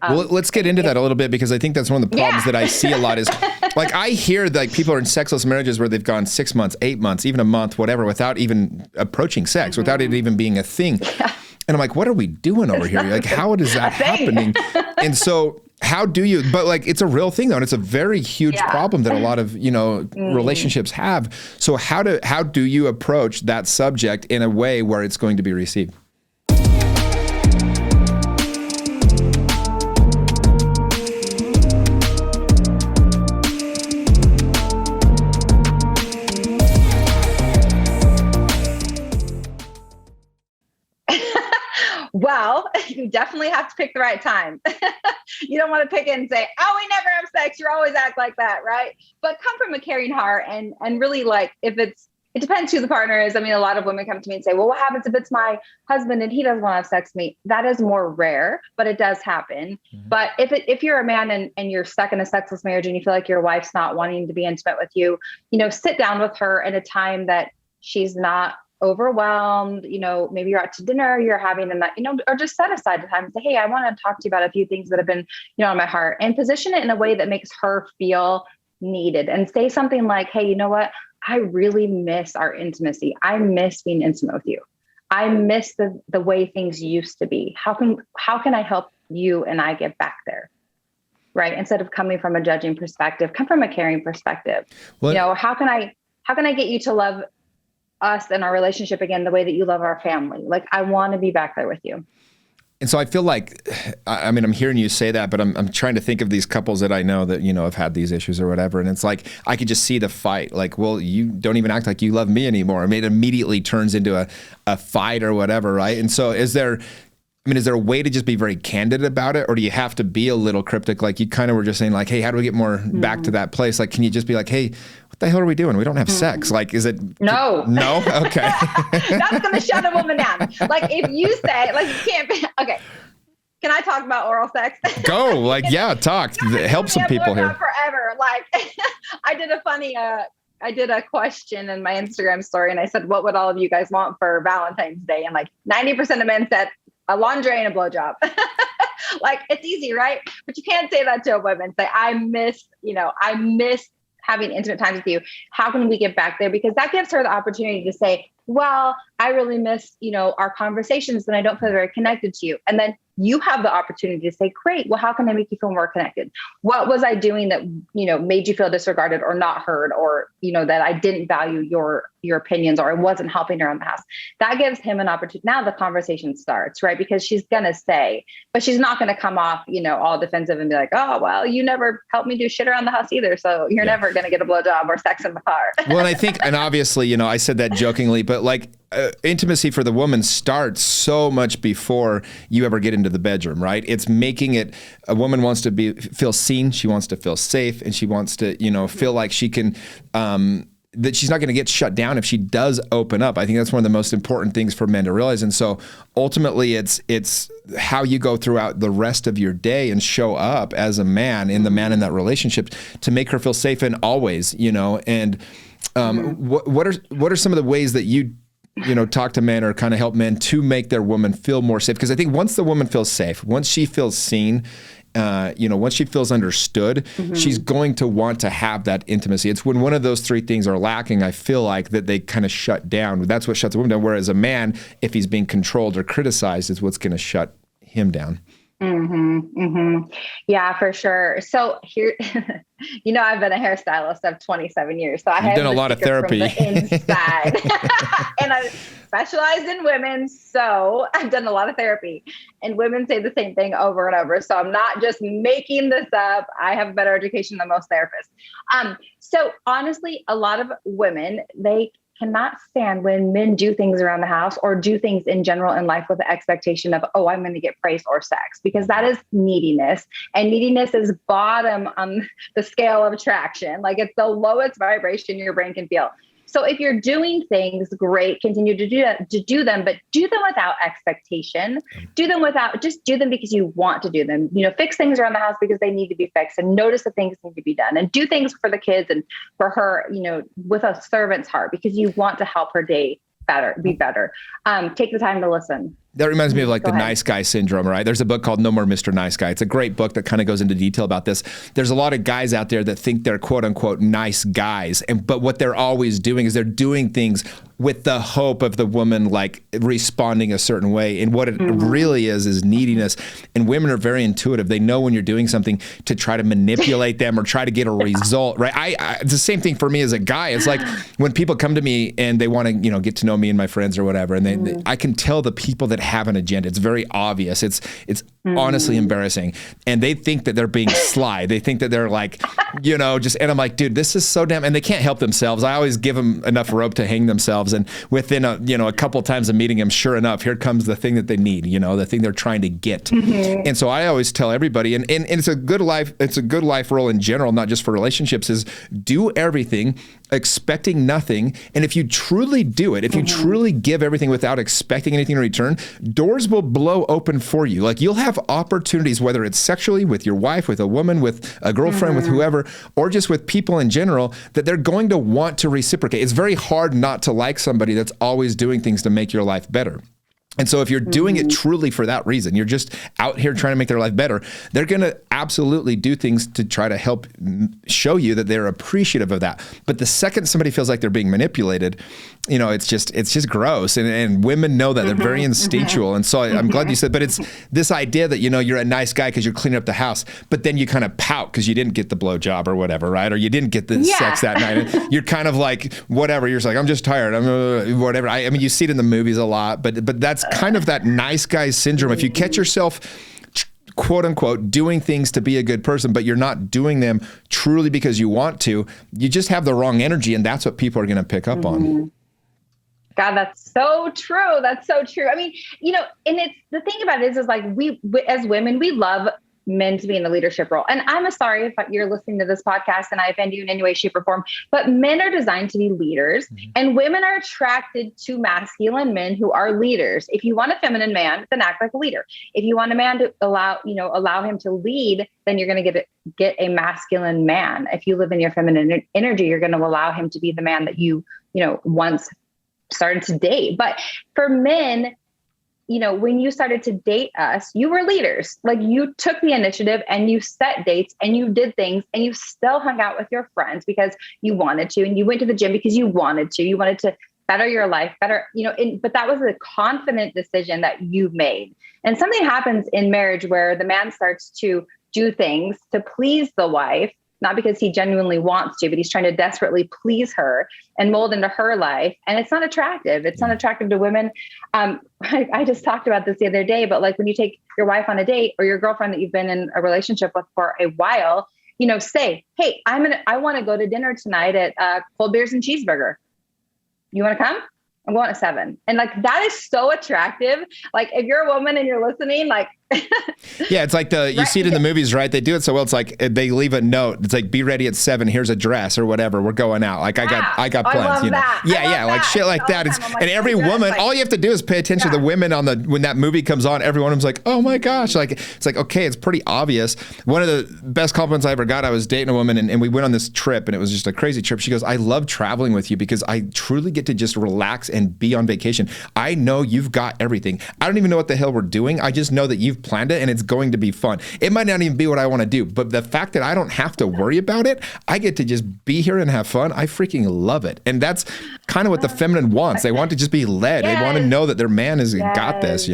Well, let's get into that a little bit, because I think that's one of the problems that I see a lot is like, I hear like people are in sexless marriages where they've gone 6 months, 8 months, even a month, whatever, without even approaching sex, without it even being a thing. And I'm like, what are we doing over here? Like, how is that happening? And so how do you, but like, it's a real thing though. And it's a very huge problem that a lot of, relationships have. So how do you approach that subject in a way where it's going to be received? Well, you definitely have to pick the right time. You don't want to pick it and say, oh, we never have sex. You always act like that, right? But come from a caring heart and really, like, it depends who the partner is. I mean, a lot of women come to me and say, well, what happens if it's my husband and he doesn't want to have sex with me? That is more rare, but it does happen. Mm-hmm. But if you're a man and you're stuck in a sexless marriage and you feel like your wife's not wanting to be intimate with you, sit down with her at a time that she's not overwhelmed, maybe you're out to dinner, you're having them, or just set aside the time and say, hey, I want to talk to you about a few things that have been, on my heart, and position it in a way that makes her feel needed, and say something like, hey, you know what? I really miss our intimacy. I miss being intimate with you. I miss the way things used to be. How can I help you and I get back there? Right. Instead of coming from a judging perspective, come from a caring perspective. Well, how can I get you to love us and our relationship again the way that you love our family? Like, I want to be back there with you. And so I feel like, I mean, I'm hearing you say that, but I'm trying to think of these couples that I know that, have had these issues or whatever. And it's like, I could just see the fight. Like, well, you don't even act like you love me anymore. I mean, it immediately turns into a fight or whatever, right? And so is there a way to just be very candid about it? Or do you have to be a little cryptic? Like you kind of were just saying like, hey, how do we get more back to that place? Like, can you just be like, hey, what the hell are we doing? We don't have sex. Like, is it? No. Okay. That's going to shut a woman down. Like if you say, like, you can't be, okay. Can I talk about oral sex? Go, like, yeah, talk. Help some people here. Forever. Like I did a question in my Instagram story and I said, what would all of you guys want for Valentine's Day? And like 90% of men said a laundry and a blowjob. Like, it's easy, right? But you can't say that to a woman. Say, I miss having intimate times with you. How can we get back there? Because that gives her the opportunity to say, well, I really miss, our conversations and I don't feel very connected to you. And then you have the opportunity to say, great, well, how can I make you feel more connected? What was I doing that, made you feel disregarded or not heard, or, that I didn't value your opinions, or I wasn't helping around the house? That gives him an opportunity. Now the conversation starts, right? Because she's going to say, but she's not going to come off, all defensive and be like, oh, well, you never helped me do shit around the house either. So you're never going to get a blowjob or sex in the car. Well, and I think, and obviously, I said that jokingly, but like intimacy for the woman starts so much before you ever get into the bedroom, right? It's making it, a woman wants to feel seen. She wants to feel safe, and she wants to, feel like she can, that she's not going to get shut down if she does open up. I think that's one of the most important things for men to realize. And so ultimately it's how you go throughout the rest of your day and show up as a man in that relationship to make her feel safe, and always, and what are some of the ways that you talk to men or kind of help men to make their woman feel more safe? Because I think once the woman feels safe, once she feels seen, once she feels understood, she's going to want to have that intimacy. It's when one of those three things are lacking, I feel like, that they kind of shut down. That's what shuts a woman down. Whereas a man, if he's being controlled or criticized, is what's going to shut him down. Yeah, for sure. So here, I've been a hairstylist of 27 years. So I have done a lot of therapy from the inside. And I specialized in women. So I've done a lot of therapy, and women say the same thing over and over. So I'm not just making this up. I have better education than most therapists. So honestly, a lot of women, they cannot stand when men do things around the house or do things in general in life with the expectation of, oh, I'm going to get praise or sex, because that is neediness, and neediness is bottom on the scale of attraction. Like, it's the lowest vibration your brain can feel. So if you're doing things, great, continue to do them, but do them without expectation. Just do them because you want to do them. Fix things around the house because they need to be fixed, and notice that things need to be done, and do things for the kids and for her, with a servant's heart, because you want to help her day be better. Take the time to listen. That reminds me of like Go the ahead. nice guy syndrome, right? There's a book called No More Mr. Nice Guy. It's a great book that kind of goes into detail about this. There's a lot of guys out there that think they're quote unquote nice guys. But what they're always doing is they're doing things with the hope of the woman like responding a certain way. And what it really is neediness. And women are very intuitive. They know when you're doing something to try to manipulate them or try to get a result, right? It's the same thing for me as a guy. It's like when people come to me and they want to, get to know me and my friends or whatever, and I can tell the people that have an agenda. It's very obvious. It's honestly embarrassing. And they think that they're being sly. They think that they're like, and I'm like, dude, this is so damn, and they can't help themselves. I always give them enough rope to hang themselves. And within a couple of times of meeting them, sure enough, here comes the thing that they need, the thing they're trying to get. And so I always tell everybody, and it's a good life role in general, not just for relationships, is do everything expecting nothing. And if you truly do it, if you truly give everything without expecting anything in return, doors will blow open for you. Like you'll have opportunities, whether it's sexually with your wife, with a woman, with a girlfriend, with whoever, or just with people in general, that they're going to want to reciprocate. It's very hard not to like somebody that's always doing things to make your life better. And so if you're doing it truly for that reason, you're just out here trying to make their life better, they're going to absolutely do things to try to help show you that they're appreciative of that. But the second somebody feels like they're being manipulated, it's just gross. And women know that. They're very instinctual. And so I'm glad you said, but it's this idea that, you're a nice guy because you're cleaning up the house, but then you kind of pout because you didn't get the blowjob or whatever, right? Or you didn't get the sex that night. And you're kind of like, whatever. You're just like, I'm just tired. I'm whatever. I mean, you see it in the movies a lot, but that's kind of that nice guy syndrome. If you catch yourself quote unquote doing things to be a good person, but you're not doing them truly because you want to, you just have the wrong energy, and that's what people are going to pick up on. God, that's so true. That's so true. I mean, and it's the thing about it is like we as women, we love men to be in a leadership role. And I'm sorry if you're listening to this podcast and I offend you in any way, shape, or form, but men are designed to be leaders, and women are attracted to masculine men who are leaders. If you want a feminine man, then act like a leader. If you want a man to allow him to lead, then you're going to get a masculine man. If you live in your feminine energy, you're going to allow him to be the man that you once started to date. But for men, when you started to date us, you were leaders. Like you took the initiative and you set dates and you did things, and you still hung out with your friends because you wanted to, and you went to the gym because you wanted to better your life, but that was a confident decision that you made. And something happens in marriage where the man starts to do things to please the wife, not because he genuinely wants to, but he's trying to desperately please her and mold into her life. And it's not attractive. It's not attractive to women. I just talked about this the other day, but like when you take your wife on a date or your girlfriend that you've been in a relationship with for a while, say, hey, I want to go to dinner tonight at Cold Beers and Cheeseburger. You want to come? I'm going at 7. And like, that is so attractive. Like if you're a woman and you're listening, like, yeah, it's like you see it in the movies, right? They do it so well. It's like they leave a note. It's like, be ready at 7. Here's a dress or whatever. We're going out. Like I got plans. Yeah, like shit like that. And every woman, all you have to do is pay attention to the women when that movie comes on. Every one of them's like, oh my gosh, like it's like, okay, it's pretty obvious. One of the best compliments I ever got, I was dating a woman and we went on this trip, and it was just a crazy trip. She goes, I love traveling with you because I truly get to just relax and be on vacation. I know you've got everything. I don't even know what the hell we're doing. I just know that you've planned it and it's going to be fun. It might not even be what I want to do, but the fact that I don't have to worry about it, I get to just be here and have fun. I freaking love it. And that's kind of what the feminine wants. They want to just be led. They want to know that their man has got this,